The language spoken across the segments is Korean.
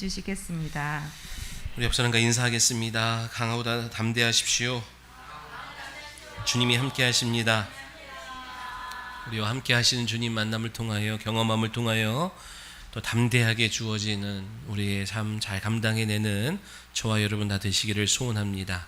주시겠습니다. 우리 옆 사람과 인사하겠습니다. 강하고 담대하십시오. 주님이 함께 하십니다. 우리와 함께 하시는 주님 만남을 통하여, 경험함을 통하여 또 담대하게 주어지는 우리의 삶 잘 감당해내는 저와 여러분 다 되시기를 소원합니다.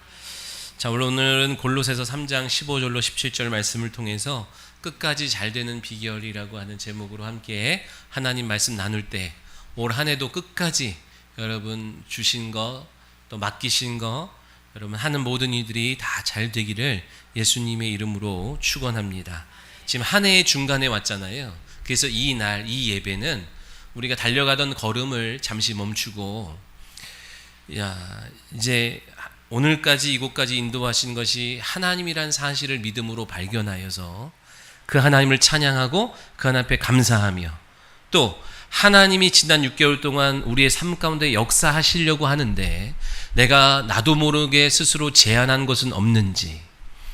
자, 오늘은 골로새서 3장 15절로 17절 말씀을 통해서 끝까지 잘 되는 비결이라고 하는 제목으로 함께 하나님 말씀 나눌 때, 올 한 해도 끝까지 여러분 주신 거, 또 맡기신 거, 여러분 하는 모든 일들이 다 잘 되기를 예수님의 이름으로 축원합니다. 지금 한 해의 중간에 왔잖아요. 그래서 이 날, 이 예배는 우리가 달려가던 걸음을 잠시 멈추고, 이제 오늘까지 이곳까지 인도하신 것이 하나님이란 사실을 믿음으로 발견하여서 그 하나님을 찬양하고 그 하나님 앞에 감사하며, 또 하나님이 지난 6개월 동안 우리의 삶 가운데 역사하시려고 하는데 내가 나도 모르게 스스로 제한한 것은 없는지,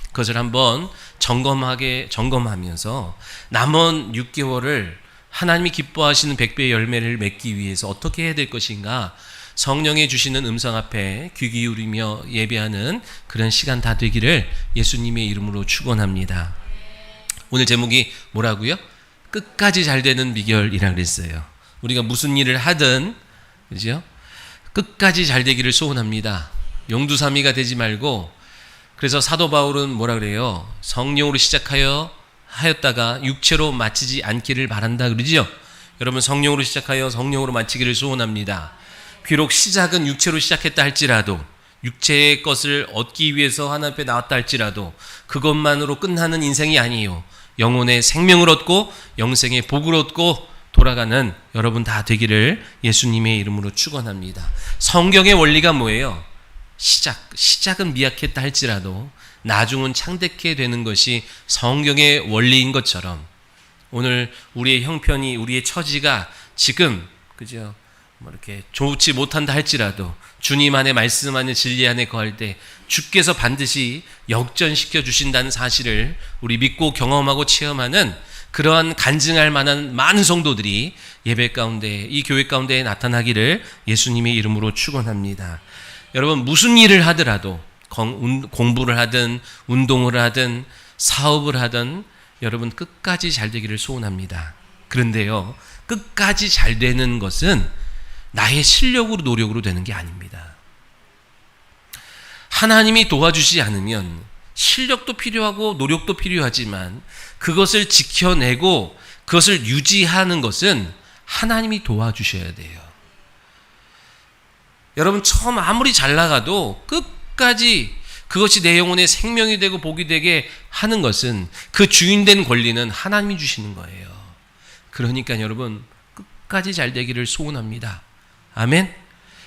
그것을 한번 점검하면서 남은 6개월을 하나님이 기뻐하시는 100배의 열매를 맺기 위해서 어떻게 해야 될 것인가, 성령이 주시는 음성 앞에 귀 기울이며 예배하는 그런 시간 다 되기를 예수님의 이름으로 축원합니다. 오늘 제목이 뭐라고요? 끝까지 잘 되는 비결이라 그랬어요. 우리가 무슨 일을 하든, 그죠? 끝까지 잘 되기를 소원합니다. 용두사미가 되지 말고, 그래서 사도 바울은 뭐라 그래요? 성령으로 하였다가 육체로 마치지 않기를 바란다 그러죠? 여러분, 성령으로 시작하여 성령으로 마치기를 소원합니다. 비록 시작은 육체로 시작했다 할지라도, 육체의 것을 얻기 위해서 하나님 앞에 나왔다 할지라도 그것만으로 끝나는 인생이 아니에요. 영혼의 생명을 얻고 영생의 복을 얻고 돌아가는 여러분 다 되기를 예수님의 이름으로 축원합니다. 성경의 원리가 뭐예요? 시작은 미약했다 할지라도 나중은 창대케 되는 것이 성경의 원리인 것처럼, 오늘 우리의 형편이, 우리의 처지가 지금, 그죠? 이렇게 좋지 못한다 할지라도 주님 안에, 말씀 안에, 진리 안에 거할 때 주께서 반드시 역전시켜 주신다는 사실을 우리 믿고 경험하고 체험하는 그러한 간증할 만한 많은 성도들이 예배 가운데, 이 교회 가운데 나타나기를 예수님의 이름으로 축원합니다. 여러분, 무슨 일을 하더라도, 공부를 하든 운동을 하든 사업을 하든 여러분 끝까지 잘 되기를 소원합니다. 그런데요, 끝까지 잘 되는 것은 나의 실력으로, 노력으로 되는 게 아닙니다. 하나님이 도와주지 않으면 실력도 필요하고 노력도 필요하지만 그것을 지켜내고 그것을 유지하는 것은 하나님이 도와주셔야 돼요. 여러분, 처음 아무리 잘 나가도 끝까지 그것이 내 영혼의 생명이 되고 복이 되게 하는 것은, 그 주인된 권리는 하나님이 주시는 거예요. 그러니까 여러분, 끝까지 잘 되기를 소원합니다. 아멘.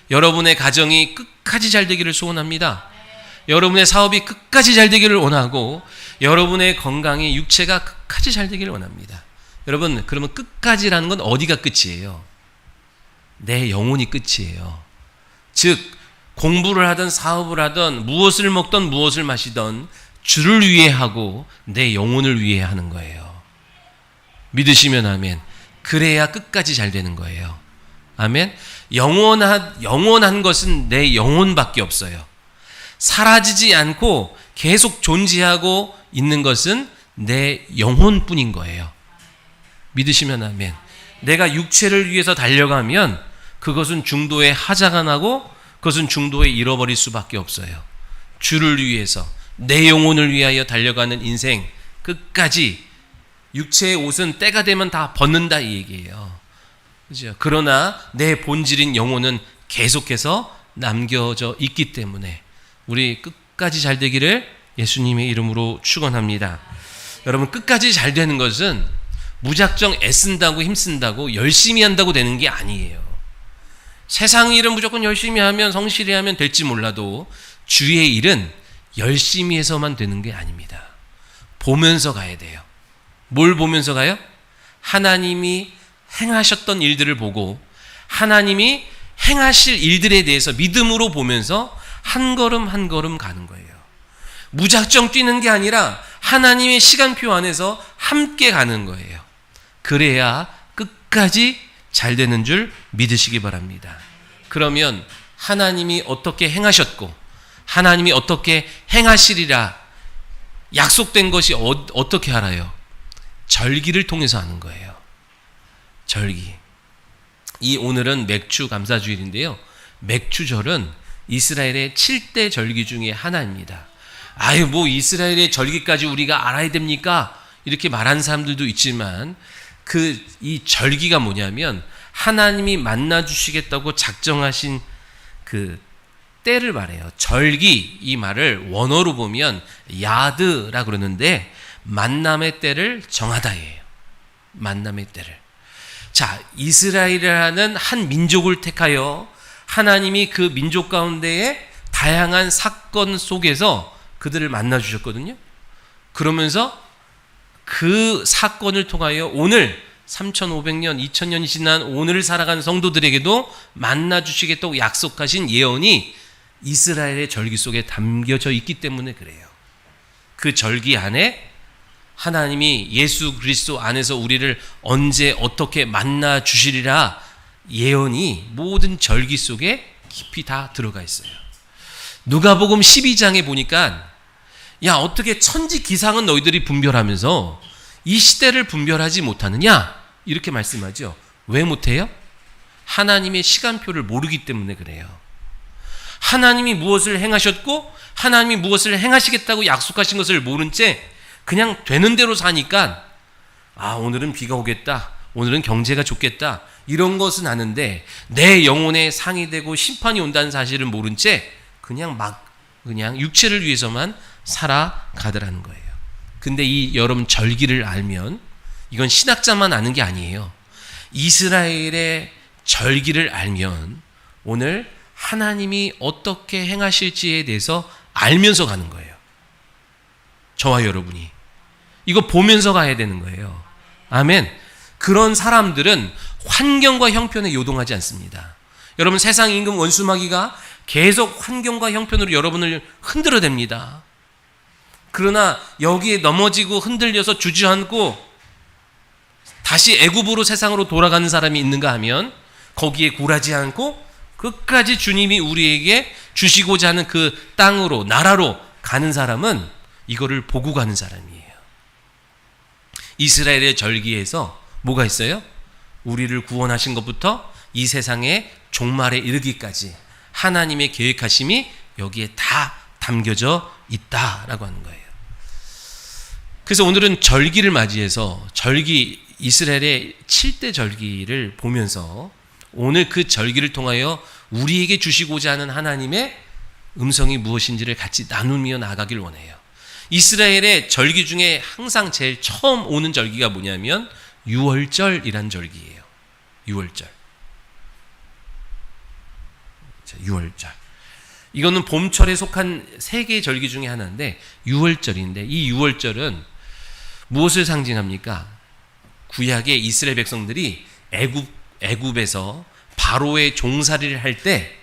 여러분의 가정이 끝까지 잘 되기를 소원합니다. 여러분의 사업이 끝까지 잘 되기를 원하고, 여러분의 건강이, 육체가 끝까지 잘 되기를 원합니다. 여러분, 그러면 끝까지라는 건 어디가 끝이에요? 내 영혼이 끝이에요. 즉, 공부를 하든 사업을 하든 무엇을 먹든 무엇을 마시든 주를 위해 하고 내 영혼을 위해 하는 거예요. 믿으시면 아멘. 그래야 끝까지 잘 되는 거예요. 아멘. 영원한 것은 내 영혼밖에 없어요. 사라지지 않고 계속 존재하고 있는 것은 내 영혼뿐인 거예요. 믿으시면 아멘. 내가 육체를 위해서 달려가면 그것은 중도에 하자가 나고 그것은 중도에 잃어버릴 수밖에 없어요. 주를 위해서, 내 영혼을 위하여 달려가는 인생, 끝까지. 육체의 옷은 때가 되면 다 벗는다 이 얘기예요. 그죠? 그러나 내 본질인 영혼은 계속해서 남겨져 있기 때문에 우리 끝까지 잘 되기를 예수님의 이름으로 축원합니다. 여러분, 끝까지 잘 되는 것은 무작정 애쓴다고, 힘쓴다고, 열심히 한다고 되는 게 아니에요. 세상 일은 무조건 열심히 하면, 성실히 하면 될지 몰라도 주의 일은 열심히 해서만 되는 게 아닙니다. 보면서 가야 돼요. 뭘 보면서 가요? 하나님이 행하셨던 일들을 보고 하나님이 행하실 일들에 대해서 믿음으로 보면서 한 걸음 한 걸음 가는 거예요. 무작정 뛰는 게 아니라 하나님의 시간표 안에서 함께 가는 거예요. 그래야 끝까지 잘 되는 줄 믿으시기 바랍니다. 그러면 하나님이 어떻게 행하셨고 하나님이 어떻게 행하시리라 약속된 것이 어떻게 알아요? 절기를 통해서 아는 거예요. 절기. 이 오늘은 맥주 감사주일인데요. 맥주절은 이스라엘의 7대 절기 중에 하나입니다. 아유, 뭐 이스라엘의 절기까지 우리가 알아야 됩니까? 이렇게 말하는 사람들도 있지만 이 절기가 뭐냐면 하나님이 만나 주시겠다고 작정하신 그 때를 말해요. 절기, 이 말을 원어로 보면 야드라 그러는데 만남의 때를 정하다예요. 만남의 때를. 자, 이스라엘이라는 한 민족을 택하여 하나님이 그 민족 가운데에 다양한 사건 속에서 그들을 만나 주셨거든요. 그러면서 그 사건을 통하여 오늘 3500년, 2000년이 지난 오늘을 살아가는 성도들에게도 만나 주시겠다고 약속하신 예언이 이스라엘의 절기 속에 담겨져 있기 때문에 그래요. 그 절기 안에 하나님이 예수 그리스도 안에서 우리를 언제 어떻게 만나 주시리라 예언이 모든 절기 속에 깊이 다 들어가 있어요. 누가복음 12장에 보니까 야, 어떻게 천지 기상은 너희들이 분별하면서 이 시대를 분별하지 못하느냐? 이렇게 말씀하죠. 왜 못해요? 하나님의 시간표를 모르기 때문에 그래요. 하나님이 무엇을 행하셨고 하나님이 무엇을 행하시겠다고 약속하신 것을 모른 채 그냥 되는 대로 사니까 오늘은 비가 오겠다. 오늘은 경제가 좋겠다. 이런 것은 아는데 내 영혼에 상이 되고 심판이 온다는 사실을 모른 채 그냥 육체를 위해서만 살아가더라는 거예요. 근데 이 여러분 절기를 알면 이건 신학자만 아는 게 아니에요. 이스라엘의 절기를 알면 오늘 하나님이 어떻게 행하실지에 대해서 알면서 가는 거예요. 저와 여러분이. 이거 보면서 가야 되는 거예요. 아멘. 그런 사람들은 환경과 형편에 요동하지 않습니다. 여러분 세상 임금 원수마귀가 계속 환경과 형편으로 여러분을 흔들어댑니다. 그러나 여기에 넘어지고 흔들려서 주저앉고 다시 애굽으로 세상으로 돌아가는 사람이 있는가 하면 거기에 굴하지 않고 끝까지 주님이 우리에게 주시고자 하는 그 땅으로 나라로 가는 사람은 이거를 보고 가는 사람이에요. 이스라엘의 절기에서 뭐가 있어요? 우리를 구원하신 것부터 이 세상의 종말에 이르기까지 하나님의 계획하심이 여기에 다 담겨져 있다라고 하는 거예요. 그래서 오늘은 절기를 맞이해서 이스라엘의 7대 절기를 보면서 오늘 그 절기를 통하여 우리에게 주시고자 하는 하나님의 음성이 무엇인지를 같이 나누며 나가길 원해요. 이스라엘의 절기 중에 항상 제일 처음 오는 절기가 뭐냐면 유월절이란 절기예요. 유월절. 자, 유월절. 이거는 봄철에 속한 세 개의 절기 중에 하나인데 유월절인데 이 유월절은 무엇을 상징합니까? 구약의 이스라엘 백성들이 애굽에서 바로의 종살이를 할 때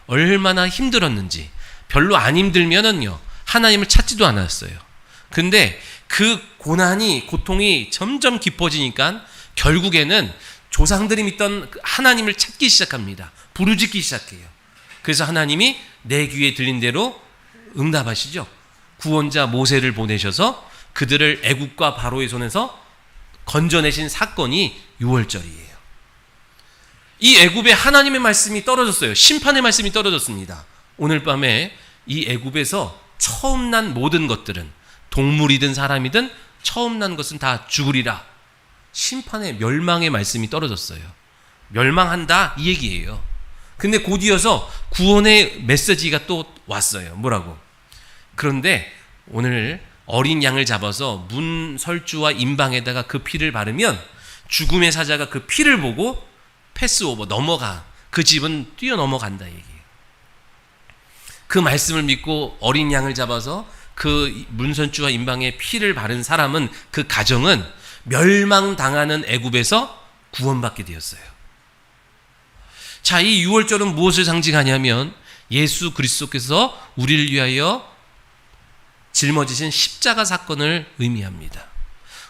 얼마나 힘들었는지 별로 안 힘들면은요 하나님을 찾지도 않았어요. 근데 그 고통이 점점 깊어지니까 결국에는 조상들이 믿던 하나님을 찾기 시작합니다. 부르짖기 시작해요. 그래서 하나님이 내 귀에 들린 대로 응답하시죠. 구원자 모세를 보내셔서 그들을 애굽과 바로의 손에서 건져내신 사건이 유월절이에요. 이 애굽에 하나님의 말씀이 떨어졌어요. 심판의 말씀이 떨어졌습니다. 오늘 밤에 이 애굽에서 처음 난 모든 것들은 동물이든 사람이든 처음 난 것은 다 죽으리라. 심판의 멸망의 말씀이 떨어졌어요. 멸망한다 이 얘기예요. 근데 곧 이어서 구원의 메시지가 또 왔어요. 뭐라고? 그런데 오늘 어린 양을 잡아서 문설주와 임방에다가 그 피를 바르면 죽음의 사자가 그 피를 보고 패스오버 넘어가. 그 집은 뛰어넘어간다 얘기예요. 그 말씀을 믿고 어린 양을 잡아서 그 문설주와 임방에 피를 바른 사람은 그 가정은 멸망당하는 애굽에서 구원받게 되었어요. 자, 이 유월절은 무엇을 상징하냐면 예수 그리스도께서 우리를 위하여 짊어지신 십자가 사건을 의미합니다.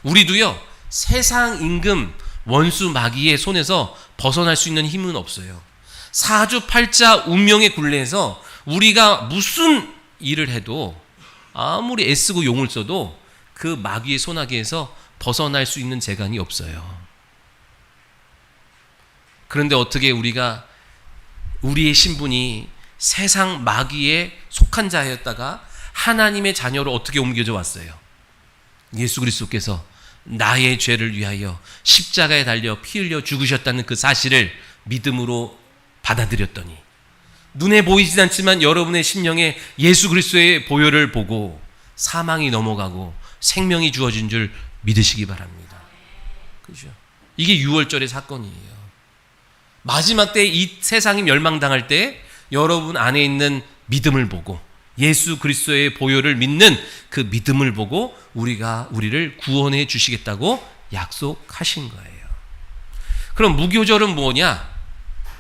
우리도요 세상 임금 원수 마귀의 손에서 벗어날 수 있는 힘은 없어요. 사주팔자 운명의 굴레에서 우리가 무슨 일을 해도 아무리 애쓰고 용을 써도 그 마귀의 소나기에서 벗어날 수 있는 재간이 없어요. 그런데 어떻게 우리가 우리의 신분이 세상 마귀에 속한 자였다가 하나님의 자녀로 어떻게 옮겨져 왔어요? 예수 그리스도께서 나의 죄를 위하여 십자가에 달려 피 흘려 죽으셨다는 그 사실을 믿음으로 받아들였더니 눈에 보이진 않지만 여러분의 심령에 예수 그리스도의 보혈을 보고 사망이 넘어가고 생명이 주어진 줄 믿으시기 바랍니다. 그죠? 이게 6월절의 사건이에요. 마지막 때 이 세상이 멸망당할 때 여러분 안에 있는 믿음을 보고 예수 그리스도의 보혈을 믿는 그 믿음을 보고 우리를 구원해 주시겠다고 약속하신 거예요. 그럼 무교절은 뭐냐?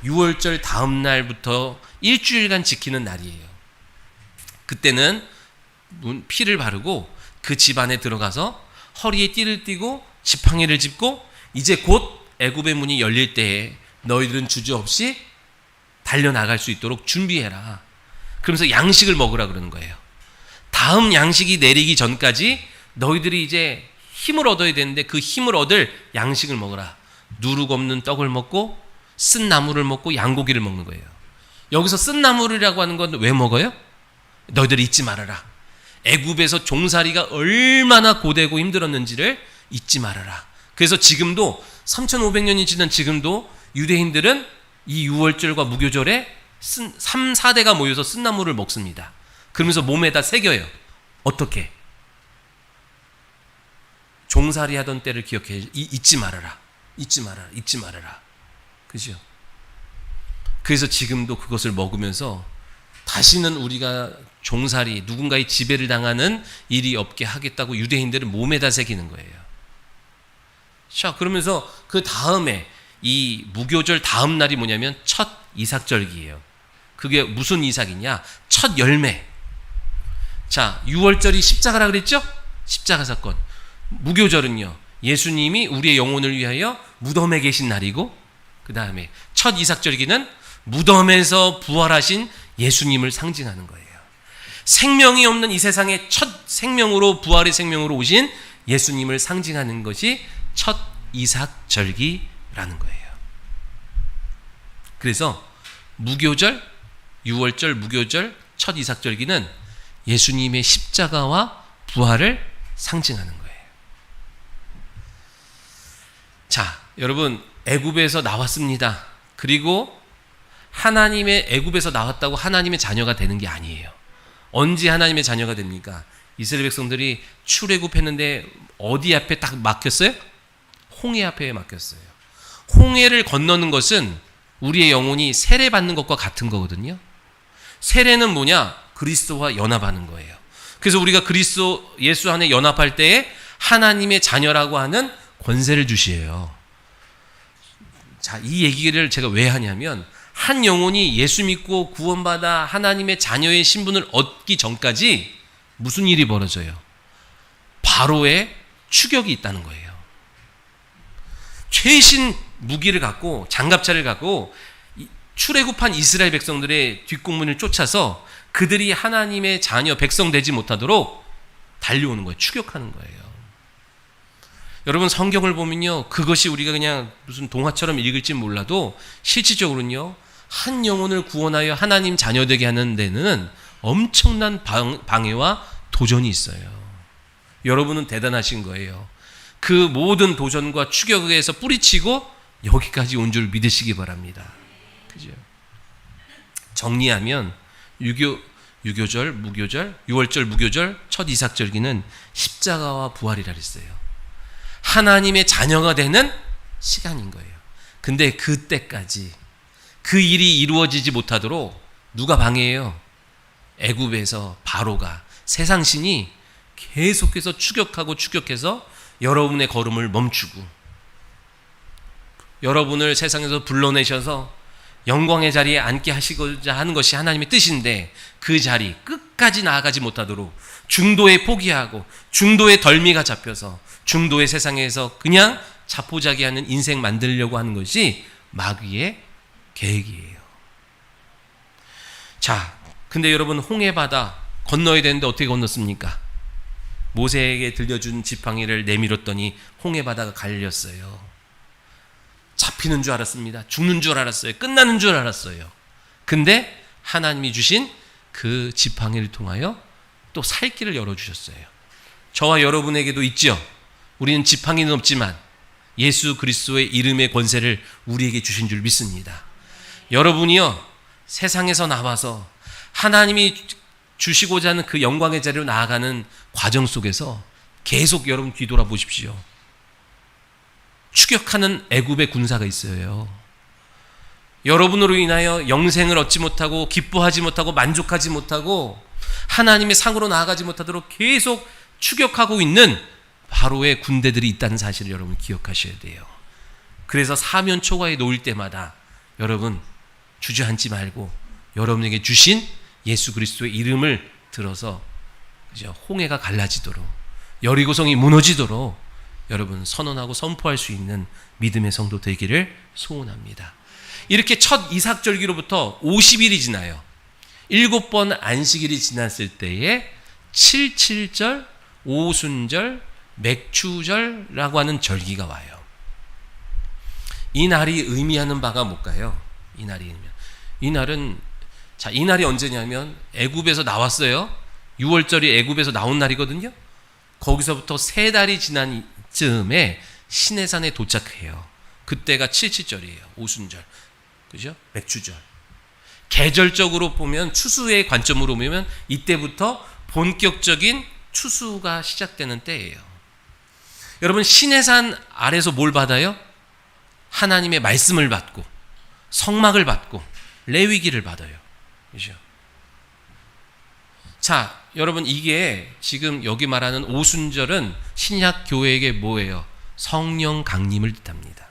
6월절 다음 날부터 일주일간 지키는 날이에요. 그때는 피를 바르고 그 집 안에 들어가서 허리에 띠를 띠고 지팡이를 짚고 이제 곧 애굽의 문이 열릴 때에 너희들은 주저없이 달려나갈 수 있도록 준비해라. 그러면서 양식을 먹으라 그러는 거예요. 다음 양식이 내리기 전까지 너희들이 이제 힘을 얻어야 되는데 그 힘을 얻을 양식을 먹으라. 누룩 없는 떡을 먹고 쓴 나물을 먹고 양고기를 먹는 거예요. 여기서 쓴 나물이라고 하는 건 왜 먹어요? 너희들이 잊지 말아라. 애굽에서 종살이가 얼마나 고되고 힘들었는지를 잊지 말아라. 그래서 지금도 3500년이 지난 지금도 유대인들은 이 6월절과 무교절에 3, 4대가 모여서 쓴나물을 먹습니다. 그러면서 몸에다 새겨요. 어떻게? 종살이 하던 때를 기억해. 잊지 말아라. 잊지 말아라. 잊지 말아라. 그죠? 그래서 지금도 그것을 먹으면서 다시는 우리가 종살이 누군가의 지배를 당하는 일이 없게 하겠다고 유대인들은 몸에다 새기는 거예요. 자, 그러면서 그 다음에 이 무교절 다음 날이 뭐냐면 첫 이삭절기예요. 그게 무슨 이삭이냐? 첫 열매. 자, 6월절이 십자가라 그랬죠? 십자가 사건. 무교절은요, 예수님이 우리의 영혼을 위하여 무덤에 계신 날이고, 그 다음에 첫 이삭절기는 무덤에서 부활하신 예수님을 상징하는 거예요. 생명이 없는 이 세상에 첫 생명으로, 부활의 생명으로 오신 예수님을 상징하는 것이 첫 이삭절기라는 거예요. 그래서 무교절, 6월절, 무교절, 첫 이삭절기는 예수님의 십자가와 부활을 상징하는 거예요. 자, 여러분, 애굽에서 나왔습니다. 그리고 하나님의 애굽에서 나왔다고 하나님의 자녀가 되는 게 아니에요. 언제 하나님의 자녀가 됩니까? 이스라엘 백성들이 출애굽했는데 어디 앞에 딱 막혔어요? 홍해 앞에 막혔어요. 홍해를 건너는 것은 우리의 영혼이 세례받는 것과 같은 거거든요. 세례는 뭐냐? 그리스도와 연합하는 거예요. 그래서 우리가 그리스도 예수 안에 연합할 때에 하나님의 자녀라고 하는 권세를 주시에요. 자, 이 얘기를 제가 왜 하냐면 한 영혼이 예수 믿고 구원받아 하나님의 자녀의 신분을 얻기 전까지 무슨 일이 벌어져요? 바로의 추격이 있다는 거예요. 최신 무기를 갖고 장갑차를 갖고 출애굽한 이스라엘 백성들의 뒷공문을 쫓아서 그들이 하나님의 자녀 백성 되지 못하도록 달려오는 거예요. 추격하는 거예요. 여러분, 성경을 보면요, 그것이 우리가 그냥 무슨 동화처럼 읽을지 몰라도 실질적으로는요, 한 영혼을 구원하여 하나님 자녀 되게 하는 데는 엄청난 방해와 도전이 있어요. 여러분은 대단하신 거예요. 그 모든 도전과 추격에서 뿌리치고 여기까지 온 줄 믿으시기 바랍니다. 그죠? 정리하면 유교절, 무교절, 6월절, 무교절, 첫 이삭절기는 십자가와 부활이라 그랬어요. 하나님의 자녀가 되는 시간인 거예요. 근데 그때까지 그 일이 이루어지지 못하도록 누가 방해해요? 애굽에서 바로가, 세상신이 계속해서 추격해서 여러분의 걸음을 멈추고 여러분을 세상에서 불러내셔서 영광의 자리에 앉게 하시고자 하는 것이 하나님의 뜻인데 그 자리 끝까지 나아가지 못하도록 중도에 포기하고 중도에 덜미가 잡혀서 중도의 세상에서 그냥 자포자기하는 인생 만들려고 하는 것이 마귀의 계획이에요. 자, 근데 여러분 홍해바다 건너야 되는데 어떻게 건넜습니까? 모세에게 들려준 지팡이를 내밀었더니 홍해바다가 갈렸어요. 잡히는 줄 알았습니다. 죽는 줄 알았어요. 끝나는 줄 알았어요. 근데 하나님이 주신 그 지팡이를 통하여 또 살 길을 열어주셨어요. 저와 여러분에게도 있죠. 우리는 지팡이는 없지만 예수 그리스도의 이름의 권세를 우리에게 주신 줄 믿습니다. 여러분이요, 세상에서 나와서 하나님이 주시고자 하는 그 영광의 자리로 나아가는 과정 속에서 계속 여러분 뒤돌아 보십시오. 추격하는 애굽의 군사가 있어요. 여러분으로 인하여 영생을 얻지 못하고 기뻐하지 못하고 만족하지 못하고 하나님의 상으로 나아가지 못하도록 계속 추격하고 있는 바로의 군대들이 있다는 사실을 여러분 기억하셔야 돼요. 그래서 사면 초과에 놓일 때마다 여러분 주저앉지 말고 여러분에게 주신 예수 그리스도의 이름을 들어서 홍해가 갈라지도록, 여리고성이 무너지도록 여러분 선언하고 선포할 수 있는 믿음의 성도 되기를 소원합니다. 이렇게 첫 이삭절기로부터 50일이 지나요. 7번 안식일이 지났을 때에 77절, 오순절, 맥추절이라고 하는 절기가 와요. 이 날이 의미하는 바가 뭘까요? 이 날은 이 날이 언제냐면 애굽에서 나왔어요. 6월절이 애굽에서 나온 날이거든요. 거기서부터 3달이 지난 즈음에 시내산에 도착해요. 그때가 77절이에요. 오순절, 그죠? 맥추절. 계절적으로 보면 추수의 관점으로 보면 이때부터 본격적인 추수가 시작되는 때예요. 여러분 시내산 아래서 뭘 받아요? 하나님의 말씀을 받고 성막을 받고 레위기를 받아요. 그죠? 자, 여러분 이게 지금 여기 말하는 오순절은 신약 교회에게 뭐예요? 성령 강림을 뜻합니다.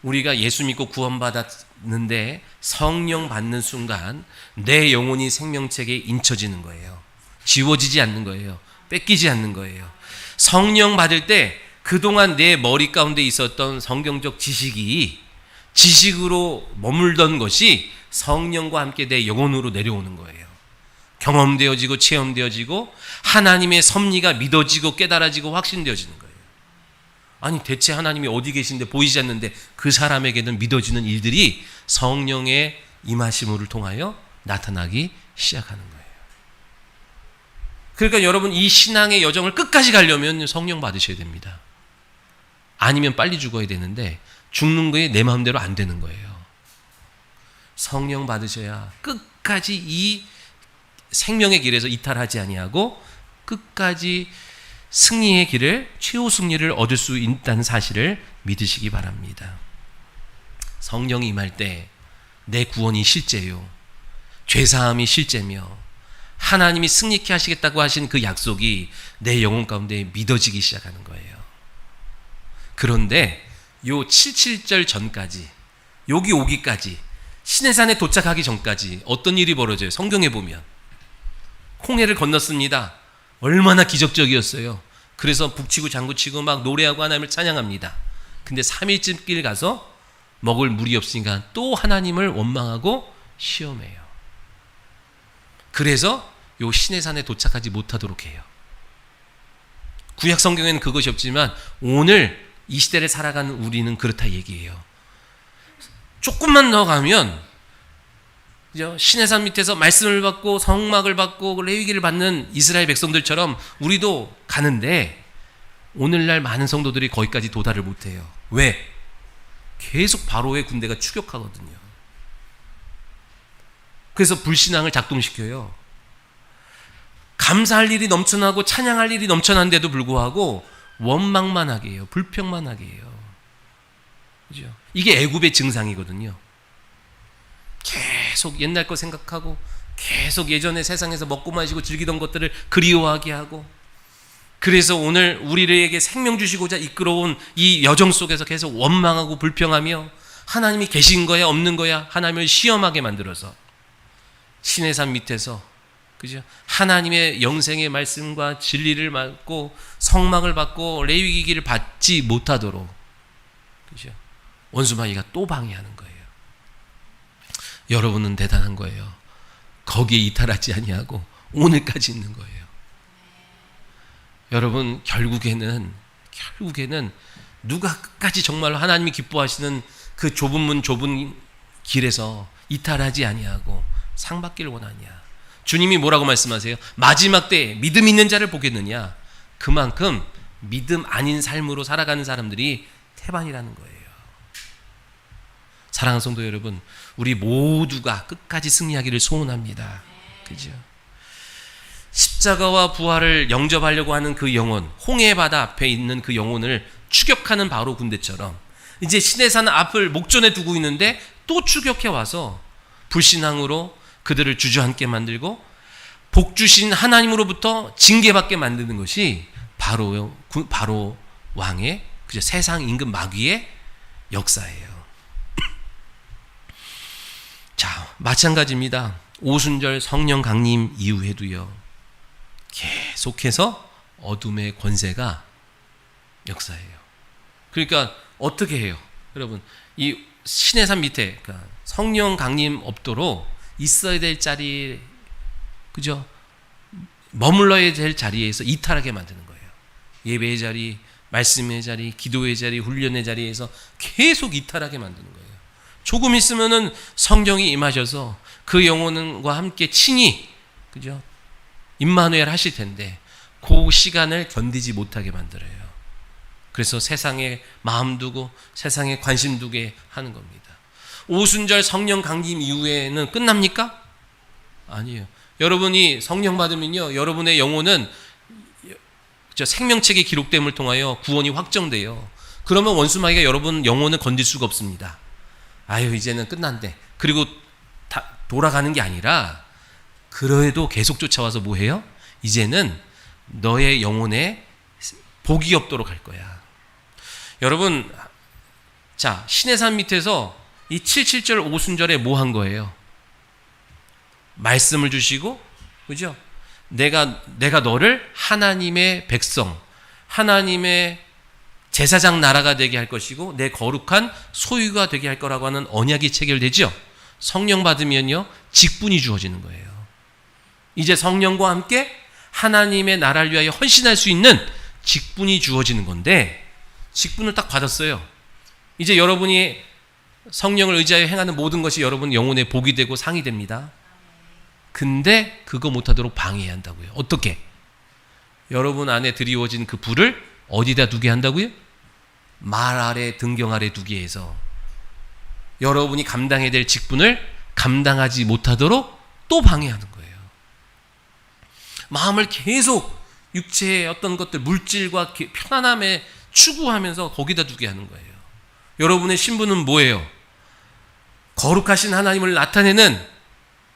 우리가 예수 믿고 구원받았는데 성령 받는 순간 내 영혼이 생명책에 인쳐지는 거예요. 지워지지 않는 거예요. 뺏기지 않는 거예요. 성령 받을 때 그동안 내 머리 가운데 있었던 성경적 지식으로 머물던 것이 성령과 함께 내 영혼으로 내려오는 거예요. 경험되어지고 체험되어지고 하나님의 섭리가 믿어지고 깨달아지고 확신되어지는 거예요. 아니 대체 하나님이 어디 계신데 보이지 않는데 그 사람에게는 믿어지는 일들이 성령의 임하심을 통하여 나타나기 시작하는 거예요. 그러니까 여러분 이 신앙의 여정을 끝까지 가려면 성령 받으셔야 됩니다. 아니면 빨리 죽어야 되는데 죽는 거에 내 마음대로 안 되는 거예요. 성령 받으셔야 끝까지 이 생명의 길에서 이탈하지 아니하고 끝까지 승리의 길을, 최후 승리를 얻을 수 있다는 사실을 믿으시기 바랍니다. 성령이 임할 때 내 구원이 실제요, 죄사함이 실제며 하나님이 승리케 하시겠다고 하신 그 약속이 내 영혼 가운데 믿어지기 시작하는 거예요. 그런데 요 77절 전까지, 여기 오기까지, 시내산에 도착하기 전까지 어떤 일이 벌어져요? 성경에 보면 홍해를 건넜습니다. 얼마나 기적적이었어요. 그래서 북치고 장구치고 막 노래하고 하나님을 찬양합니다. 근데 3일쯤 길 가서 먹을 물이 없으니까 또 하나님을 원망하고 시험해요. 그래서 요 시내산에 도착하지 못하도록 해요. 구약 성경에는 그것이 없지만 오늘 이 시대를 살아가는 우리는 그렇다 얘기해요. 조금만 더 가면 시내산 밑에서 말씀을 받고 성막을 받고 레위기를 받는 이스라엘 백성들처럼 우리도 가는데 오늘날 많은 성도들이 거기까지 도달을 못해요. 왜? 계속 바로의 군대가 추격하거든요. 그래서 불신앙을 작동시켜요. 감사할 일이 넘쳐나고 찬양할 일이 넘쳐난데도 불구하고 원망만 하게 해요. 불평만 하게 해요. 그죠? 이게 애굽의 증상이거든요. 계속 옛날 거 생각하고 계속 예전에 세상에서 먹고 마시고 즐기던 것들을 그리워하게 하고, 그래서 오늘 우리에게 생명 주시고자 이끌어온 이 여정 속에서 계속 원망하고 불평하며 하나님이 계신 거야 없는 거야 하나님을 시험하게 만들어서 시내산 밑에서, 그죠? 하나님의 영생의 말씀과 진리를 받고 성막을 받고 레위기를 받지 못하도록, 그죠? 원수마귀가 또 방해하는 거예요. 여러분은 대단한 거예요. 거기에 이탈하지 아니하고 오늘까지 있는 거예요. 여러분, 결국에는 누가 끝까지 정말로 하나님이 기뻐하시는 그 좁은 문 좁은 길에서 이탈하지 아니하고 상 받기를 원하냐. 주님이 뭐라고 말씀하세요? 마지막 때에 믿음 있는 자를 보겠느냐. 그만큼 믿음 아닌 삶으로 살아가는 사람들이 태반이라는 거예요. 사랑하는 성도 여러분, 우리 모두가 끝까지 승리하기를 소원합니다. 그죠? 십자가와 부활을 영접하려고 하는 그 영혼, 홍해 바다 앞에 있는 그 영혼을 추격하는 바로 군대처럼 이제 시내산 앞을 목전에 두고 있는데 또 추격해 와서 불신앙으로 그들을 주저앉게 만들고 복 주신 하나님으로부터 징계받게 만드는 것이 바로 왕의, 그죠? 세상 임금 마귀의 역사예요. 자, 마찬가지입니다. 오순절 성령 강림 이후에도요, 계속해서 어둠의 권세가 역사해요. 그러니까 어떻게 해요? 여러분, 이 시내산 밑에, 그러니까 성령 강림 없도록 있어야 될 자리, 그죠? 머물러야 될 자리에서 이탈하게 만드는 거예요. 예배의 자리, 말씀의 자리, 기도의 자리, 훈련의 자리에서 계속 이탈하게 만드는 거예요. 조금 있으면은 성령이 임하셔서 그 영혼과 함께 친히, 그죠? 임마누엘 하실 텐데 그 시간을 견디지 못하게 만들어요. 그래서 세상에 마음 두고 세상에 관심 두게 하는 겁니다. 오순절 성령 강림 이후에는 끝납니까? 아니에요. 여러분이 성령 받으면요, 여러분의 영혼은 생명책에 기록됨을 통하여 구원이 확정돼요. 그러면 원수마귀가 여러분 영혼을 건질 수가 없습니다. 아유, 이제는 끝난대. 그리고 다 돌아가는 게 아니라 그래도 계속 쫓아와서 뭐 해요? 이제는 너의 영혼에 복이 없도록 할 거야. 여러분, 자, 시내산 밑에서 이 77절 오순절에 뭐 한 거예요? 말씀을 주시고, 그죠? 내가 너를 하나님의 백성, 하나님의 제사장 나라가 되게 할 것이고 내 거룩한 소유가 되게 할 거라고 하는 언약이 체결되죠. 성령 받으면요, 직분이 주어지는 거예요. 이제 성령과 함께 하나님의 나라를 위하여 헌신할 수 있는 직분이 주어지는 건데, 직분을 딱 받았어요. 이제 여러분이 성령을 의지하여 행하는 모든 것이 여러분 영혼의 복이 되고 상이 됩니다. 근데 그거 못하도록 방해해야 한다고요. 어떻게? 여러분 안에 드리워진 그 불을 어디다 두게 한다고요? 말 아래 등경 아래 두게 해서 여러분이 감당해야 될 직분을 감당하지 못하도록 또 방해하는 거예요. 마음을 계속 육체의 어떤 것들, 물질과 편안함에 추구하면서 거기다 두게 하는 거예요. 여러분의 신분은 뭐예요? 거룩하신 하나님을 나타내는,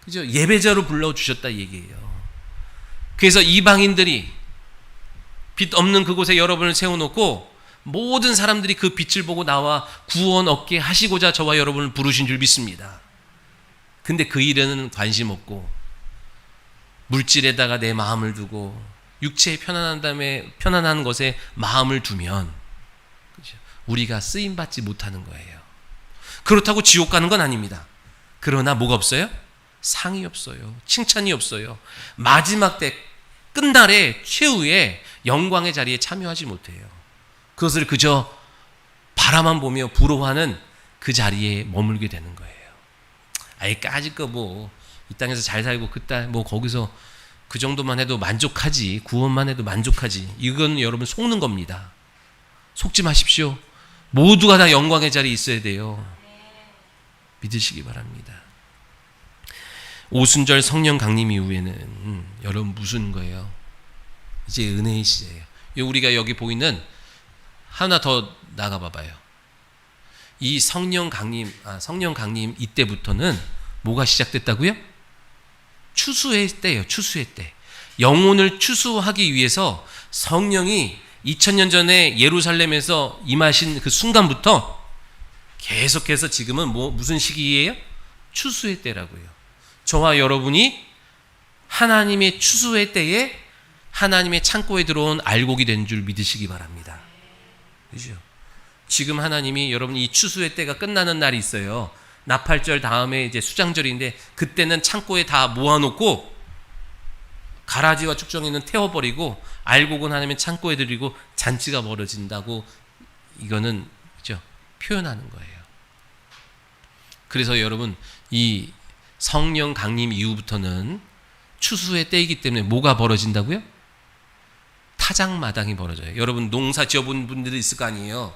그죠? 예배자로 불러주셨다 얘기예요. 그래서 이방인들이 빛 없는 그곳에 여러분을 세워놓고 모든 사람들이 그 빛을 보고 나와 구원 얻게 하시고자 저와 여러분을 부르신 줄 믿습니다. 근데 그 일에는 관심 없고 물질에다가 내 마음을 두고 육체의 편안한 것에 마음을 두면, 그죠? 우리가 쓰임받지 못하는 거예요. 그렇다고 지옥 가는 건 아닙니다. 그러나 뭐가 없어요? 상이 없어요. 칭찬이 없어요. 마지막 때 끝날에 최후의 영광의 자리에 참여하지 못해요. 그것을 그저 바라만 보며 부러워하는 그 자리에 머물게 되는 거예요. 아예 까짓 거 뭐 이 땅에서 잘 살고 그딸 뭐 거기서 그 정도만 해도 만족하지, 구원만 해도 만족하지, 이건 여러분 속는 겁니다. 속지 마십시오. 모두가 다 영광의 자리에 있어야 돼요. 믿으시기 바랍니다. 오순절 성령 강림 이후에는 여러분 무슨 거예요? 이제 은혜의 시대예요. 우리가 여기 보이는 하나 더 나가 봐봐요. 이 성령 강림 이때부터는 뭐가 시작됐다고요? 추수의 때예요. 추수의 때. 영혼을 추수하기 위해서 성령이 2000년 전에 예루살렘에서 임하신 그 순간부터 계속해서 지금은 무슨 시기예요? 추수의 때라고요. 저와 여러분이 하나님의 추수의 때에 하나님의 창고에 들어온 알곡이 된 줄 믿으시기 바랍니다. 그죠? 지금 하나님이 여러분 이 추수의 때가 끝나는 날이 있어요. 나팔절 다음에 이제 수장절인데 그때는 창고에 다 모아놓고 가라지와 쭉정이는 태워버리고 알곡은 하나님의 창고에 들이고 잔치가 벌어진다고 이거는 그죠? 표현하는 거예요. 그래서 여러분 이 성령 강림 이후부터는 추수의 때이기 때문에 뭐가 벌어진다고요? 타작마당이 벌어져요. 여러분 농사 지어본 분들이 있을 거 아니에요.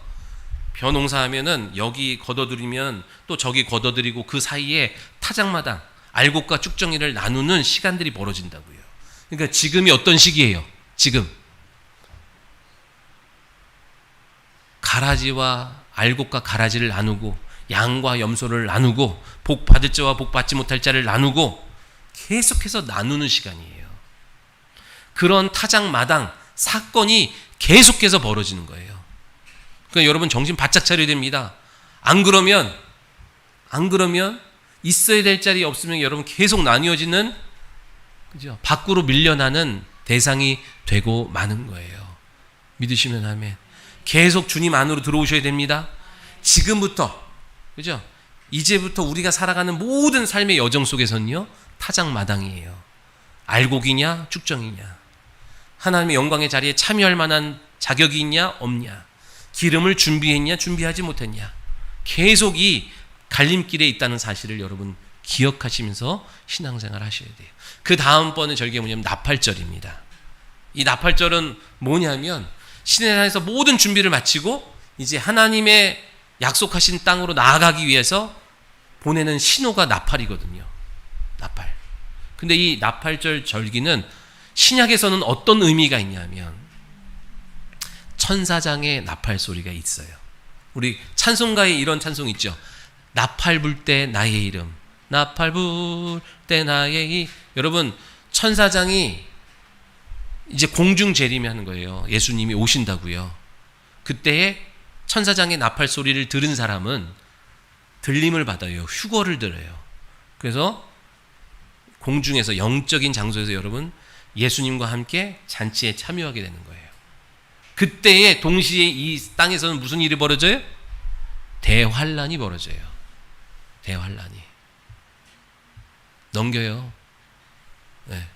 벼농사하면은 여기 걷어들이면 또 저기 걷어들이고 그 사이에 타작마당 알곡과 쭉정이를 나누는 시간들이 벌어진다고요. 그러니까 지금이 어떤 시기예요? 지금 가라지와 알곡과 가라지를 나누고 양과 염소를 나누고 복 받을 자와 복 받지 못할 자를 나누고 계속해서 나누는 시간이에요. 그런 타작마당 사건이 계속해서 벌어지는 거예요. 그러니까 여러분 정신 바짝 차려야 됩니다. 안 그러면 있어야 될 자리 없으면 여러분 계속 나뉘어지는 그죠? 밖으로 밀려나는 대상이 되고 마는 거예요. 믿으시면 아멘. 계속 주님 안으로 들어오셔야 됩니다. 지금부터 그죠? 이제부터 우리가 살아가는 모든 삶의 여정 속에서는요 타작마당이에요. 알곡이냐 쭉정이냐, 하나님의 영광의 자리에 참여할 만한 자격이 있냐 없냐, 기름을 준비했냐 준비하지 못했냐, 계속 이 갈림길에 있다는 사실을 여러분 기억하시면서 신앙생활 하셔야 돼요. 그 다음번에 절기가 뭐냐면 나팔절입니다. 이 나팔절은 뭐냐면 시내산에서 모든 준비를 마치고 이제 하나님의 약속하신 땅으로 나아가기 위해서 보내는 신호가 나팔이거든요. 나팔. 근데 이 나팔절 절기는 신약에서는 어떤 의미가 있냐면 천사장의 나팔 소리가 있어요. 우리 찬송가에 이런 찬송 있죠. 나팔 불 때 나의 이름, 나팔 불 때 나의 여러분 천사장이 이제 공중 재림하는 거예요. 예수님이 오신다고요. 그때에 천사장의 나팔 소리를 들은 사람은 들림을 받아요. 휴거를 들어요. 그래서 공중에서 영적인 장소에서 여러분 예수님과 함께 잔치에 참여하게 되는 거예요. 그때에 동시에 이 땅에서는 무슨 일이 벌어져요? 대환란이 벌어져요. 대환란이. 넘겨요. 네,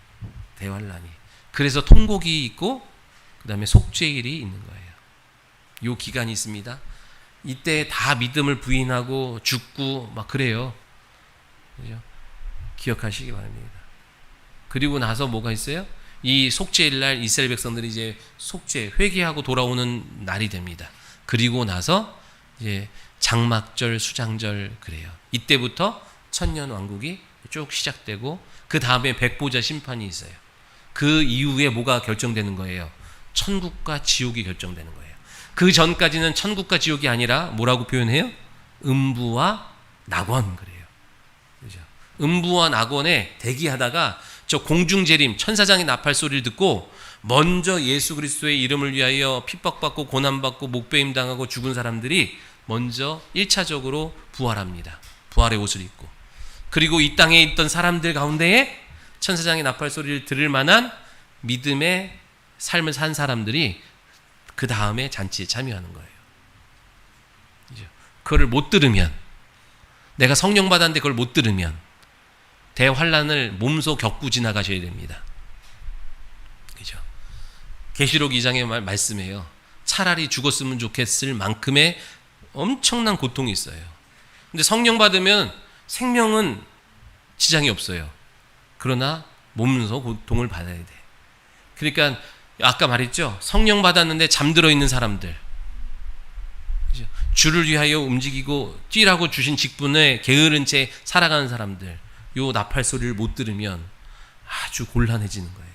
대환란이. 그래서 통곡이 있고 그 다음에 속죄일이 있는 거예요. 요 기간이 있습니다. 이때 다 믿음을 부인하고 죽고 막 그래요. 그죠? 기억하시기 바랍니다. 그리고 나서 뭐가 있어요? 이 속죄일 날 이스라엘 백성들이 이제 속죄 회개하고 돌아오는 날이 됩니다. 그리고 나서 이제 장막절, 수장절 그래요. 이때부터 천년 왕국이 쭉 시작되고 그 다음에 백보자 심판이 있어요. 그 이후에 뭐가 결정되는 거예요? 천국과 지옥이 결정되는 거예요. 그 전까지는 천국과 지옥이 아니라 뭐라고 표현해요? 음부와 낙원 그래요. 그죠? 음부와 낙원에 대기하다가 저 공중재림 천사장의 나팔 소리를 듣고 먼저 예수 그리스도의 이름을 위하여 핍박받고 고난받고 목베임 당하고 죽은 사람들이 먼저 1차적으로 부활합니다. 부활의 옷을 입고. 그리고 이 땅에 있던 사람들 가운데에 천사장의 나팔 소리를 들을 만한 믿음의 삶을 산 사람들이 그 다음에 잔치에 참여하는 거예요. 그거를 못 들으면, 내가 성령 받았는데 그걸 못 들으면 대환란을 몸소 겪고 지나가셔야 됩니다. 그죠? 계시록 2장의 말씀이에요. 차라리 죽었으면 좋겠을 만큼의 엄청난 고통이 있어요. 근데 성령 받으면 생명은 지장이 없어요. 그러나 몸소 고통을 받아야 돼. 그러니까 아까 말했죠. 성령 받았는데 잠들어 있는 사람들, 그죠? 주를 위하여 움직이고 뛰라고 주신 직분에 게으른 채 살아가는 사람들, 요 나팔 소리를 못 들으면 아주 곤란해지는 거예요.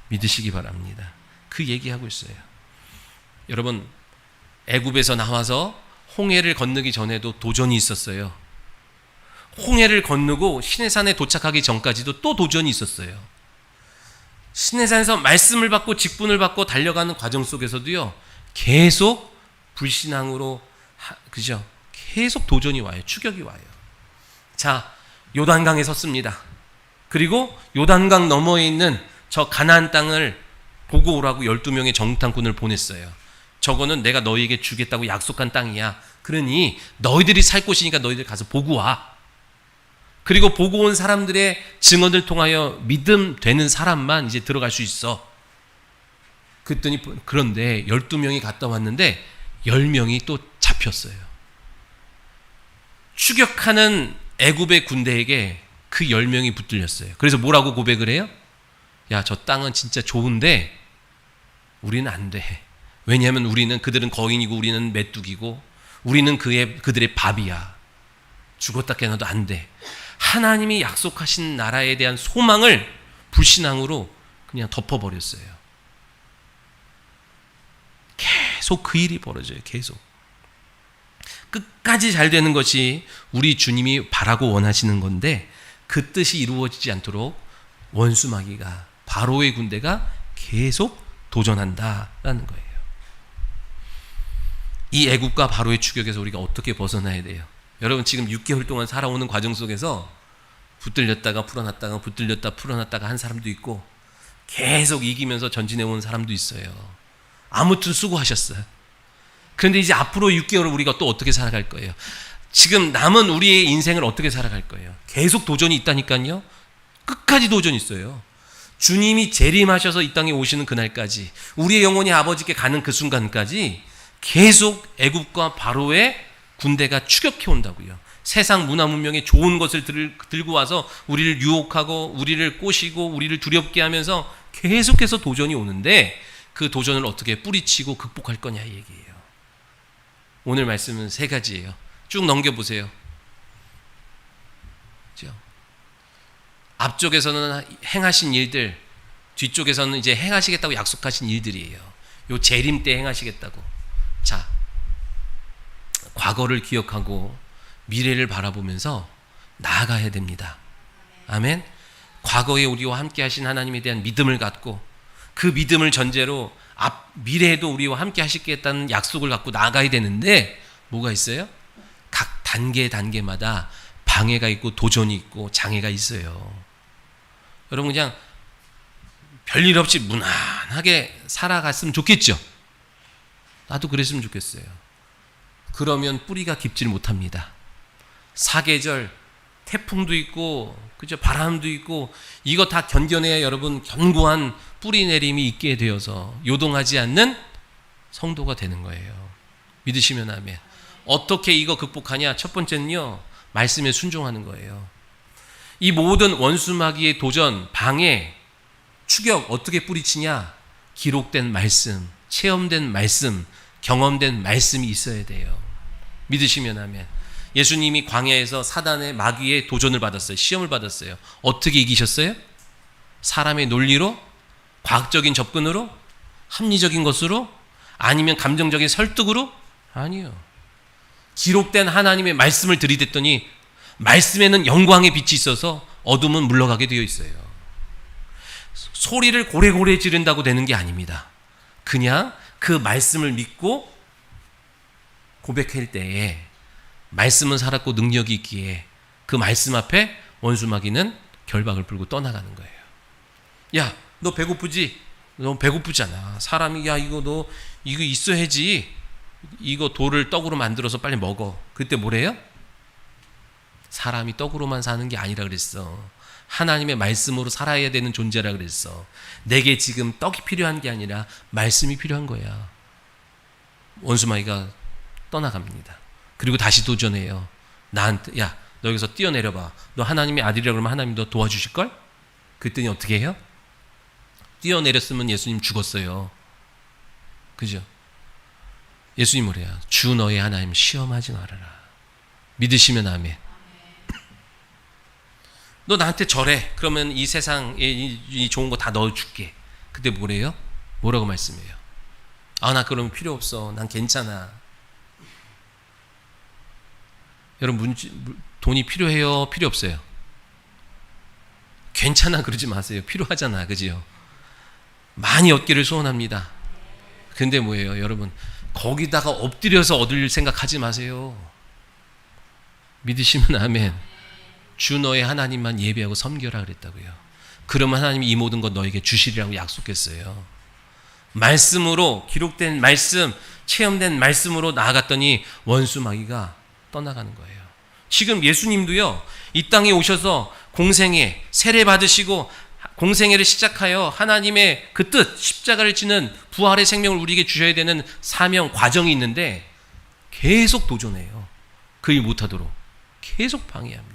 믿으시기 바랍니다. 그 얘기하고 있어요. 여러분, 애굽에서 나와서 홍해를 건너기 전에도 도전이 있었어요. 홍해를 건너고 시내산에 도착하기 전까지도 또 도전이 있었어요. 시내산에서 말씀을 받고 직분을 받고 달려가는 과정 속에서도요, 계속 불신앙으로 그죠? 계속 도전이 와요. 추격이 와요. 자, 요단강에 섰습니다. 그리고 요단강 너머에 있는 저 가나안 땅을 보고 오라고 12명의 정탐꾼을 보냈어요. 저거는 내가 너희에게 주겠다고 약속한 땅이야. 그러니 너희들이 살 곳이니까 너희들 가서 보고 와. 그리고 보고 온 사람들의 증언을 통하여 믿음 되는 사람만 이제 들어갈 수 있어. 그랬더니 그런데 12명이 갔다 왔는데 10명이 또 잡혔어요. 추격하는 애굽의 군대에게 그 10명이 붙들렸어요. 그래서 뭐라고 고백을 해요? 야, 저 땅은 진짜 좋은데 우리는 안 돼. 왜냐하면 우리는 그들은 거인이고 우리는 메뚜기고 우리는 그들의 밥이야. 죽었다 깨어나도 안 돼. 하나님이 약속하신 나라에 대한 소망을 불신앙으로 그냥 덮어버렸어요. 계속 그 일이 벌어져요. 계속. 끝까지 잘 되는 것이 우리 주님이 바라고 원하시는 건데 그 뜻이 이루어지지 않도록 원수마귀가 바로의 군대가 계속 도전한다라는 거예요. 이 애굽과 바로의 추격에서 우리가 어떻게 벗어나야 돼요? 여러분 지금 6개월 동안 살아오는 과정 속에서 붙들렸다가 풀어놨다가 붙들렸다 풀어놨다가 한 사람도 있고 계속 이기면서 전진해 온 사람도 있어요. 아무튼 수고하셨어요. 그런데 이제 앞으로 6개월을 우리가 또 어떻게 살아갈 거예요? 지금 남은 우리의 인생을 어떻게 살아갈 거예요? 계속 도전이 있다니까요. 끝까지 도전이 있어요. 주님이 재림하셔서 이 땅에 오시는 그날까지 우리의 영혼이 아버지께 가는 그 순간까지 계속 애굽과 바로의 군대가 추격해 온다고요. 세상 문화 문명의 좋은 것을 들고 와서 우리를 유혹하고 우리를 꼬시고 우리를 두렵게 하면서 계속해서 도전이 오는데 그 도전을 어떻게 뿌리치고 극복할 거냐 이 얘기예요. 오늘 말씀은 3가지예요. 쭉 넘겨보세요. 그렇죠? 앞쪽에서는 행하신 일들, 뒤쪽에서는 이제 행하시겠다고 약속하신 일들이에요. 요 재림 때 행하시겠다고. 자, 과거를 기억하고 미래를 바라보면서 나아가야 됩니다. 아멘. 과거에 우리와 함께 하신 하나님에 대한 믿음을 갖고 그 믿음을 전제로 미래에도 우리와 함께 하시겠다는 약속을 갖고 나아가야 되는데 뭐가 있어요? 각 단계마다 방해가 있고 도전이 있고 장애가 있어요. 여러분 그냥 별일 없이 무난하게 살아갔으면 좋겠죠. 나도 그랬으면 좋겠어요. 그러면 뿌리가 깊질 못합니다. 사계절, 태풍도 있고, 그죠? 바람도 있고, 이거 다 견뎌내야 여러분 견고한 뿌리 내림이 있게 되어서 요동하지 않는 성도가 되는 거예요. 믿으시면 아멘. 어떻게 이거 극복하냐? 첫 번째는요, 말씀에 순종하는 거예요. 이 모든 원수마귀의 도전, 방해, 추격 어떻게 뿌리치냐? 기록된 말씀, 체험된 말씀, 경험된 말씀이 있어야 돼요. 믿으시면 아멘. 예수님이 광야에서 사단의 마귀의 도전을 받았어요. 시험을 받았어요. 어떻게 이기셨어요? 사람의 논리로? 과학적인 접근으로? 합리적인 것으로? 아니면 감정적인 설득으로? 아니요. 기록된 하나님의 말씀을 들이댔더니 말씀에는 영광의 빛이 있어서 어둠은 물러가게 되어 있어요. 소리를 고래고래 지른다고 되는 게 아닙니다. 그냥 그 말씀을 믿고 고백할 때에 말씀은 살았고 능력이 있기에 그 말씀 앞에 원수마귀는 결박을 풀고 떠나가는 거예요. 야, 너 배고프지? 너 배고프잖아. 사람이 야 이거 너 이거 있어야지. 이거 돌을 떡으로 만들어서 빨리 먹어. 그때 뭐래요? 사람이 떡으로만 사는 게 아니라 그랬어. 하나님의 말씀으로 살아야 되는 존재라 그랬어. 내게 지금 떡이 필요한 게 아니라 말씀이 필요한 거야. 원수마귀가 떠나갑니다. 그리고 다시 도전해요. 나한테 야, 너 여기서 뛰어내려봐. 너 하나님의 아들이라 그러면 하나님 너 도와주실걸? 그랬더니 어떻게 해요? 뛰어내렸으면 예수님 죽었어요. 그죠? 예수님 뭐래요? 주 너의 하나님 시험하지 말아라. 믿으시면 아멘. 너 나한테 절해. 그러면 이 세상에 이 좋은 거 다 넣어줄게. 그때 뭐래요? 뭐라고 말씀해요? 아, 나 그러면 필요 없어. 난 괜찮아. 여러분 돈이 필요해요? 필요 없어요? 괜찮아 그러지 마세요. 필요하잖아. 그지요? 많이 얻기를 소원합니다. 근데 뭐예요? 여러분 거기다가 엎드려서 얻을 생각하지 마세요. 믿으시면 아멘. 주 너의 하나님만 예배하고 섬겨라 그랬다고요. 그러면 하나님이 이 모든 것 너에게 주시리라고 약속했어요. 말씀으로 기록된 말씀, 체험된 말씀으로 나아갔더니 원수 마귀가 떠나가는 거예요. 지금 예수님도요, 이 땅에 오셔서 공생애, 세례 받으시고 공생애를 시작하여 하나님의 그 뜻, 십자가를 지는 부활의 생명을 우리에게 주셔야 되는 사명, 과정이 있는데 계속 도전해요. 그 일 못하도록 계속 방해합니다.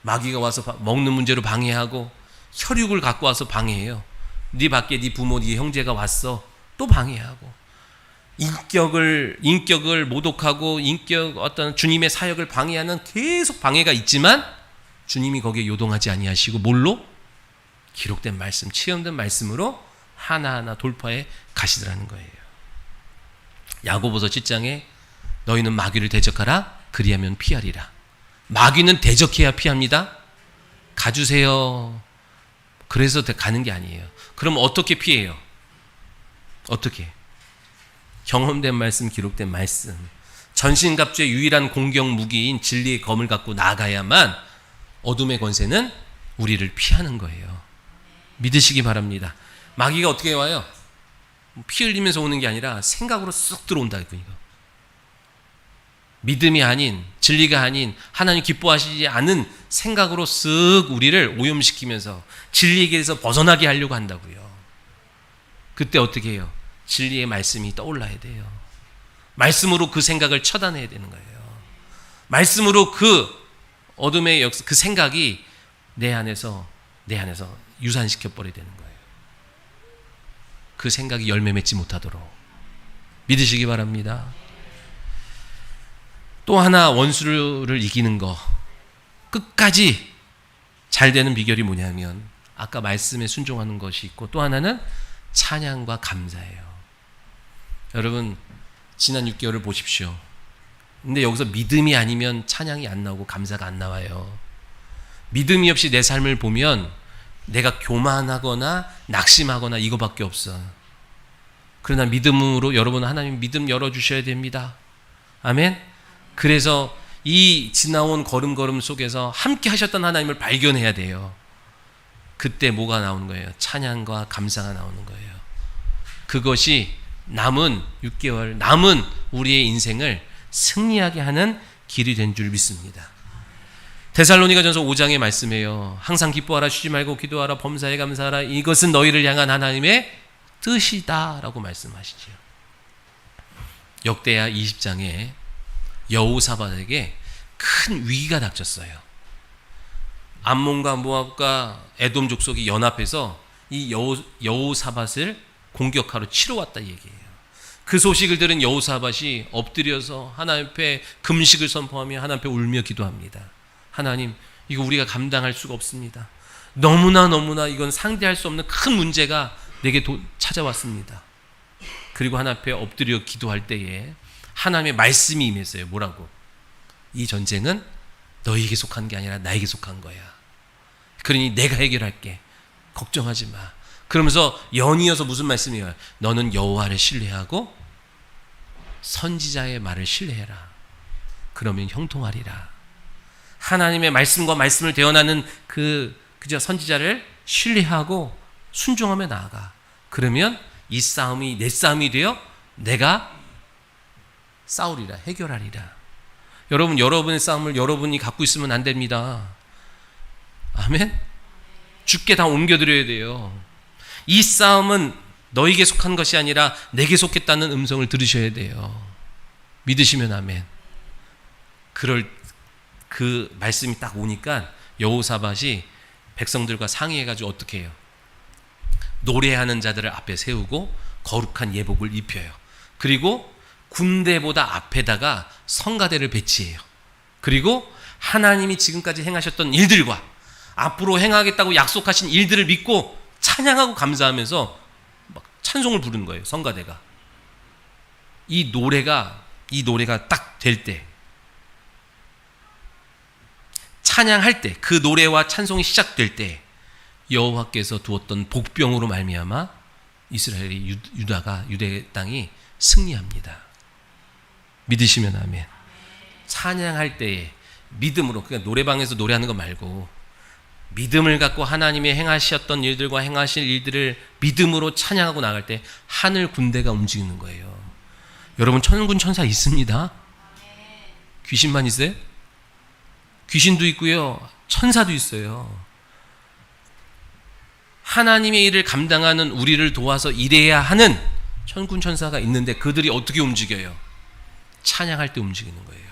마귀가 와서 먹는 문제로 방해하고 혈육을 갖고 와서 방해해요. 네 밖에 네 부모, 네 형제가 왔어. 또 방해하고 인격을 모독하고 어떤 주님의 사역을 방해하는 계속 방해가 있지만 주님이 거기에 요동하지 아니하시고 뭘로? 기록된 말씀, 체험된 말씀으로 하나하나 돌파해 가시더라는 거예요. 야고보서 7장에 너희는 마귀를 대적하라 그리하면 피하리라. 마귀는 대적해야 피합니다. 가주세요. 그래서 가는 게 아니에요. 그럼 어떻게 피해요? 어떻게? 경험된 말씀, 기록된 말씀, 전신갑주의 유일한 공격 무기인 진리의 검을 갖고 나가야만 어둠의 권세는 우리를 피하는 거예요. 믿으시기 바랍니다. 마귀가 어떻게 와요? 피 흘리면서 오는 게 아니라 생각으로 쑥 들어온다. 그러니까 믿음이 아닌, 진리가 아닌, 하나님 기뻐하시지 않은 생각으로 쓱 우리를 오염시키면서 진리의 길에서 벗어나게 하려고 한다고요. 그때 어떻게 해요? 진리의 말씀이 떠올라야 돼요. 말씀으로 그 생각을 처단해야 되는 거예요. 말씀으로 그 어둠의 그 생각이 내 안에서 유산시켜 버려야 되는 거예요. 그 생각이 열매 맺지 못하도록 믿으시기 바랍니다. 또 하나 원수를 이기는 거, 끝까지 잘 되는 비결이 뭐냐면 아까 말씀에 순종하는 것이 있고 또 하나는 찬양과 감사예요. 여러분 지난 6개월을 보십시오. 근데 여기서 믿음이 아니면 찬양이 안 나오고 감사가 안 나와요. 믿음이 없이 내 삶을 보면 내가 교만하거나 낙심하거나 이거밖에 없어. 그러나 믿음으로 여러분 하나님 믿음 열어주셔야 됩니다. 아멘. 그래서 이 지나온 걸음걸음 속에서 함께 하셨던 하나님을 발견해야 돼요. 그때 뭐가 나오는 거예요? 찬양과 감사가 나오는 거예요. 그것이 남은 6개월, 남은 우리의 인생을 승리하게 하는 길이 된 줄 믿습니다. 데살로니가전서 5장의 말씀이에요. 항상 기뻐하라, 쉬지 말고 기도하라, 범사에 감사하라. 이것은 너희를 향한 하나님의 뜻이다 라고 말씀하시죠. 역대하 20장에 여호사밧에게 큰 위기가 닥쳤어요. 암몬과 모압과 에돔 족속이 연합해서 이 여호사밧을 공격하러 치러 왔다 얘기해요. 그 소식을 들은 여호사밧이 엎드려서 하나님 앞에 금식을 선포하며 하나님 앞에 울며 기도합니다. 하나님, 이거 우리가 감당할 수가 없습니다. 너무나 이건 상대할 수 없는 큰 문제가 내게 찾아왔습니다. 그리고 하나님 앞에 엎드려 기도할 때에 하나님의 말씀이 임했어요. 뭐라고? 이 전쟁은 너희에게 속한 게 아니라 나에게 속한 거야. 그러니 내가 해결할게. 걱정하지 마. 그러면서 연이어서 무슨 말씀이에요? 너는 여호와를 신뢰하고 선지자의 말을 신뢰해라. 그러면 형통하리라. 하나님의 말씀과 말씀을 대언하는 그저 선지자를 신뢰하고 순종하며 나아가. 그러면 이 싸움이 내 싸움이 되어 내가 싸우리라, 해결하리라. 여러분, 여러분의 싸움을 여러분이 갖고 있으면 안 됩니다. 아멘? 주께 다 옮겨드려야 돼요. 이 싸움은 너에게 속한 것이 아니라 내게 속했다는 음성을 들으셔야 돼요. 믿으시면 아멘. 그 말씀이 딱 오니까 여호사밧이 백성들과 상의해가지고 어떻게 해요? 노래하는 자들을 앞에 세우고 거룩한 예복을 입혀요. 그리고 군대보다 앞에다가 성가대를 배치해요. 그리고 하나님이 지금까지 행하셨던 일들과 앞으로 행하겠다고 약속하신 일들을 믿고 찬양하고 감사하면서 막 찬송을 부르는 거예요. 성가대가. 이 노래가 딱 될 때, 찬양할 때, 그 노래와 찬송이 시작될 때 여호와께서 두었던 복병으로 말미암아 이스라엘이 유대 땅이 승리합니다. 믿으시면 아멘. 찬양할 때에 믿음으로, 그냥 노래방에서 노래하는 거 말고 믿음을 갖고 하나님의 행하셨던 일들과 행하실 일들을 믿음으로 찬양하고 나갈 때 하늘 군대가 움직이는 거예요. 여러분, 천군 천사 있습니다. 귀신만 있어요? 귀신도 있고요, 천사도 있어요. 하나님의 일을 감당하는 우리를 도와서 일해야 하는 천군 천사가 있는데 그들이 어떻게 움직여요? 찬양할 때 움직이는 거예요.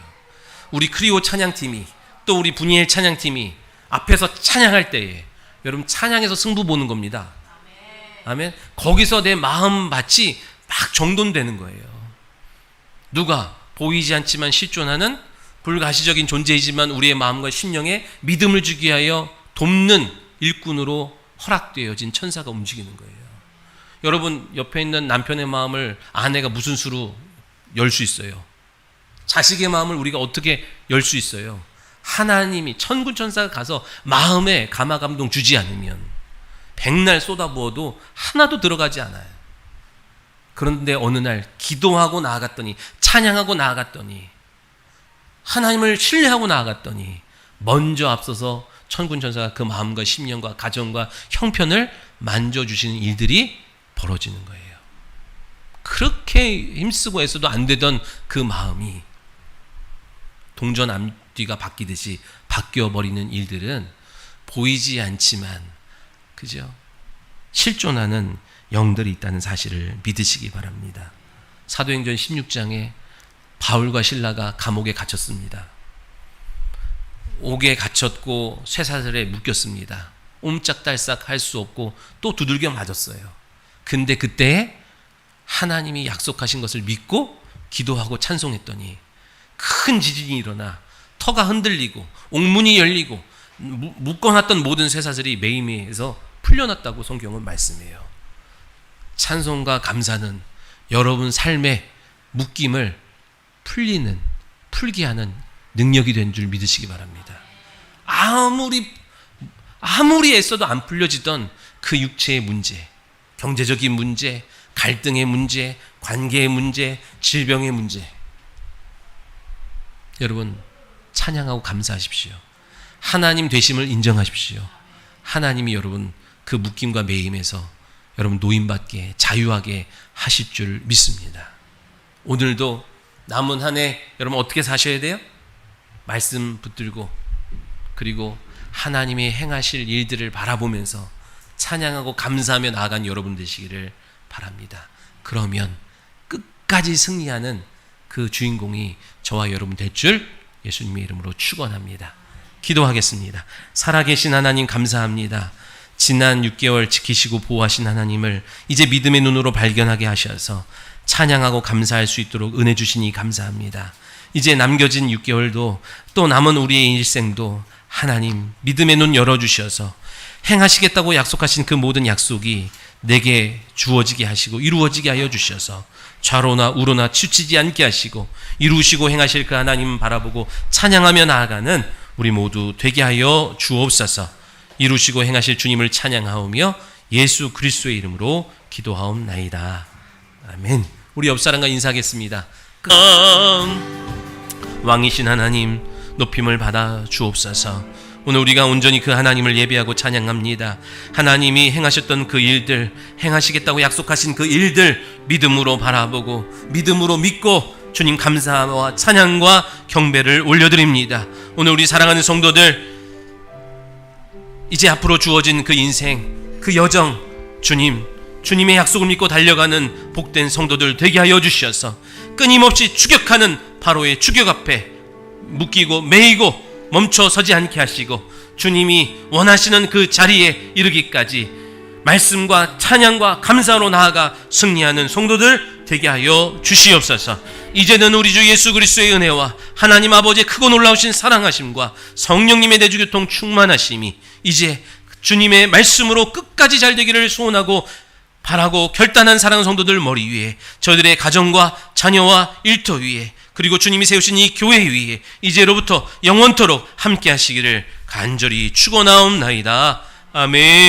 우리 크리오 찬양팀이, 또 우리 분이엘 찬양팀이 앞에서 찬양할 때에 여러분, 찬양에서 승부 보는 겁니다. 아멘. 거기서 내 마음밭이 막 정돈되는 거예요. 누가? 보이지 않지만 실존하는 불가시적인 존재이지만 우리의 마음과 심령에 믿음을 주기 위하여 돕는 일꾼으로 허락되어진 천사가 움직이는 거예요. 여러분, 옆에 있는 남편의 마음을 아내가 무슨 수로 열 수 있어요? 자식의 마음을 우리가 어떻게 열 수 있어요? 하나님이, 천군 천사가 가서 마음에 감화감동 주지 않으면 백날 쏟아부어도 하나도 들어가지 않아요. 그런데 어느 날 기도하고 나아갔더니, 찬양하고 나아갔더니, 하나님을 신뢰하고 나아갔더니 먼저 앞서서 천군 천사가 그 마음과 심령과 가정과 형편을 만져주시는 일들이 벌어지는 거예요. 그렇게 힘쓰고 애써도 안 되던 그 마음이 동전 앞뒤가 바뀌듯이 바뀌어버리는 일들은 보이지 않지만, 그죠? 실존하는 영들이 있다는 사실을 믿으시기 바랍니다. 사도행전 16장에 바울과 실라가 감옥에 갇혔습니다. 옥에 갇혔고 쇠사슬에 묶였습니다. 옴짝달싹 할 수 없고 또 두들겨 맞았어요. 근데 그때 하나님이 약속하신 것을 믿고 기도하고 찬송했더니 큰 지진이 일어나 터가 흔들리고 옥문이 열리고 묶어놨던 모든 쇠사슬이 매이매에서 풀려났다고 성경은 말씀해요. 찬송과 감사는 여러분 삶의 묶임을 풀게 하는 능력이 된 줄 믿으시기 바랍니다. 아무리 애써도 안 풀려지던 그 육체의 문제, 경제적인 문제, 갈등의 문제, 관계의 문제, 질병의 문제, 여러분 찬양하고 감사하십시오. 하나님 되심을 인정하십시오. 하나님이 여러분 그 묶임과 매임에서 여러분 노임받게, 자유하게 하실 줄 믿습니다. 오늘도 남은 한 해 여러분 어떻게 사셔야 돼요? 말씀 붙들고, 그리고 하나님이 행하실 일들을 바라보면서 찬양하고 감사하며 나아간 여러분 되시기를 바랍니다. 그러면 끝까지 승리하는 그 주인공이 저와 여러분 될 줄 예수님의 이름으로 축원합니다. 기도하겠습니다. 살아계신 하나님 감사합니다. 지난 6개월 지키시고 보호하신 하나님을 이제 믿음의 눈으로 발견하게 하셔서 찬양하고 감사할 수 있도록 은혜 주시니 감사합니다. 이제 남겨진 6개월도 또 남은 우리의 일생도 하나님 믿음의 눈 열어주셔서 행하시겠다고 약속하신 그 모든 약속이 내게 주어지게 하시고 이루어지게 하여 주셔서 좌로나 우로나 치우치지 않게 하시고 이루시고 행하실 그 하나님 바라보고 찬양하며 나아가는 우리 모두 되게 하여 주옵소서. 이루시고 행하실 주님을 찬양하오며 예수 그리스도의 이름으로 기도하옵나이다. 아멘. 우리 옆사람과 인사하겠습니다. 왕이신 하나님 높임을 받아 주옵소서. 오늘 우리가 온전히 그 하나님을 예배하고 찬양합니다. 하나님이 행하셨던 그 일들, 행하시겠다고 약속하신 그 일들 믿음으로 바라보고 믿음으로 믿고 주님 감사와 찬양과 경배를 올려드립니다. 오늘 우리 사랑하는 성도들, 이제 앞으로 주어진 그 인생, 그 여정, 주님의 약속을 믿고 달려가는 복된 성도들 되게 하여 주셔서 끊임없이 추격하는 바로의 추격 앞에 묶이고 매이고 멈춰 서지 않게 하시고 주님이 원하시는 그 자리에 이르기까지 말씀과 찬양과 감사로 나아가 승리하는 성도들 되게 하여 주시옵소서. 이제는 우리 주 예수 그리스도의 은혜와 하나님 아버지의 크고 놀라우신 사랑하심과 성령님의 내주교통 충만하심이 이제 주님의 말씀으로 끝까지 잘 되기를 소원하고 바라고 결단한 사랑하는 성도들 머리 위에, 저들의 가정과 자녀와 일터 위에, 그리고 주님이 세우신 이 교회 위에 이제로부터 영원토록 함께 하시기를 간절히 축원하옵나이다. 아멘.